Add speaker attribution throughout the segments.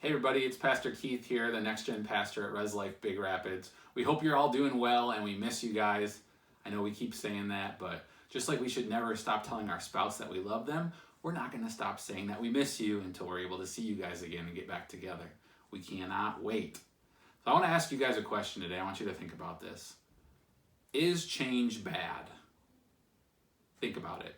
Speaker 1: Hey everybody, it's Pastor Keith here, the Next Gen Pastor at Res Life Big Rapids. We hope you're all doing well and we miss you guys. I know we keep saying that, but just like we should never stop telling our spouse that we love them, we're not going to stop saying that we miss you until we're able to see you guys again and get back together. We cannot wait. So I want to ask you guys a question today. I want you to think about this. Is change bad? Think about it.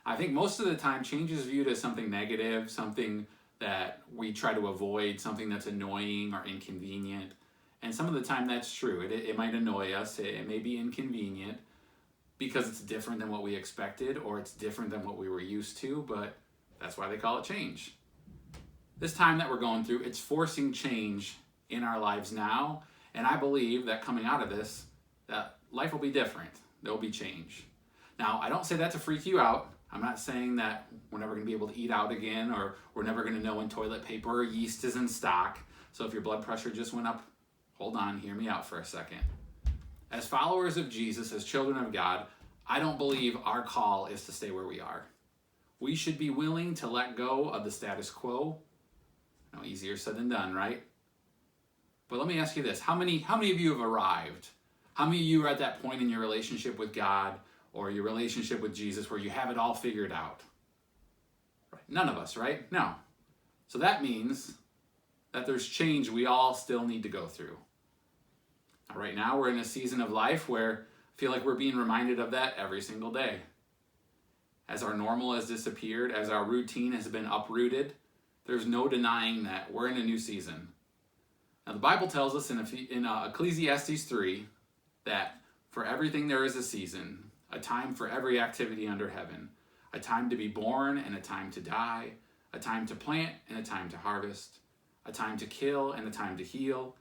Speaker 1: I think most of the time change is viewed as something negative, something that we try to avoid, something that's annoying or inconvenient. And some of the time that's true. It might annoy us, it may be inconvenient because it's different than what we expected or it's different than what we were used to, but that's why they call it change. This time that we're going through, it's forcing change in our lives now, and I believe that coming out of this, that life will be different. There will be change. Now, I don't say that to freak you out. I'm not saying that we're never going to be able to eat out again or we're never going to know when toilet paper or yeast is in stock. So if your blood pressure just went up, hold on, hear me out for a second. As followers of Jesus, as children of God, I don't believe our call is to stay where we are. We should be willing to let go of the status quo. No, easier said than done, right? But let me ask you this. How many of you have arrived? How many of you are at that point in your relationship with God or your relationship with Jesus where you have it all figured out? Right. None of us, right? No. So that means that there's change we all still need to go through. Now, right now, we're in a season of life where I feel like we're being reminded of that every single day. As our normal has disappeared, as our routine has been uprooted, there's no denying that we're in a new season. Now, the Bible tells us in Ecclesiastes 3 that for everything there is a season, a time for every activity under heaven, a time to be born and a time to die, a time to plant and a time to harvest, a time to kill and a time to heal,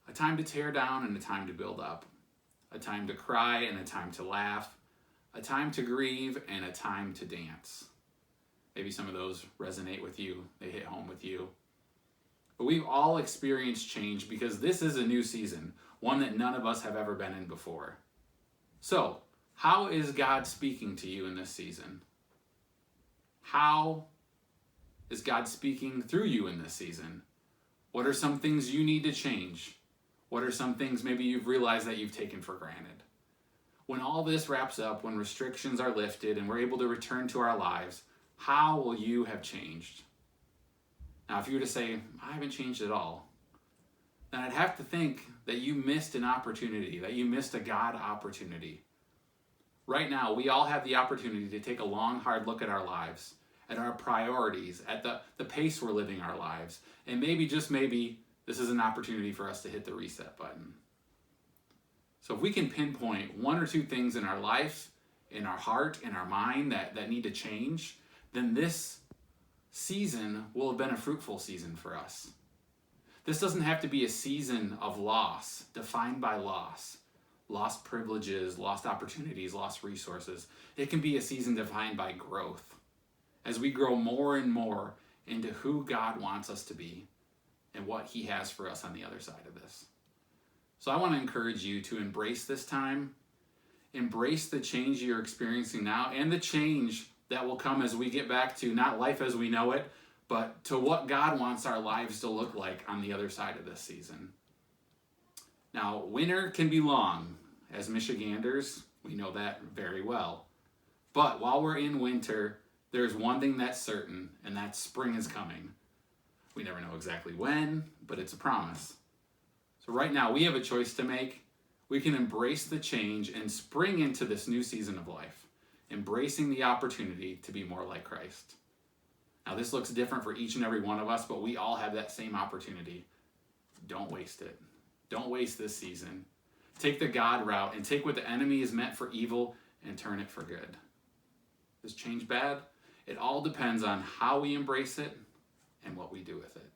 Speaker 1: a time to tear down and a time to build up, a time to cry and a time to laugh, a time to grieve and a time to dance. Maybe some of those resonate with you, they hit home with you. But we've all experienced change because this is a new season, one that none of us have ever been in before. So, how is God speaking to you in this season? How is God speaking through you in this season? What are some things you need to change? What are some things maybe you've realized that you've taken for granted? When all this wraps up, when restrictions are lifted and we're able to return to our lives, how will you have changed? Now, if you were to say, I haven't changed at all, then I'd have to think that you missed an opportunity, that you missed a God opportunity. Right now, we all have the opportunity to take a long, hard look at our lives, at our priorities, at the pace we're living our lives. And maybe, just maybe, this is an opportunity for us to hit the reset button. So if we can pinpoint one or two things in our life, in our heart, in our mind that need to change, then this season will have been a fruitful season for us. This doesn't have to be a season of loss, defined by loss. Lost privileges, lost opportunities, lost resources. It can be a season defined by growth. As we grow more and more into who God wants us to be and what He has for us on the other side of this. So I want to encourage you to embrace this time, embrace the change you're experiencing now and the change that will come as we get back to not life as we know it, but to what God wants our lives to look like on the other side of this season. Now, winter can be long. As Michiganders, we know that very well. But while we're in winter, there's one thing that's certain, and that's spring is coming. We never know exactly when, but it's a promise. So right now, we have a choice to make. We can embrace the change and spring into this new season of life, embracing the opportunity to be more like Christ. Now, this looks different for each and every one of us, but we all have that same opportunity. Don't waste it. Don't waste this season. Take the God route and take what the enemy is meant for evil and turn it for good. Is change bad? It all depends on how we embrace it and what we do with it.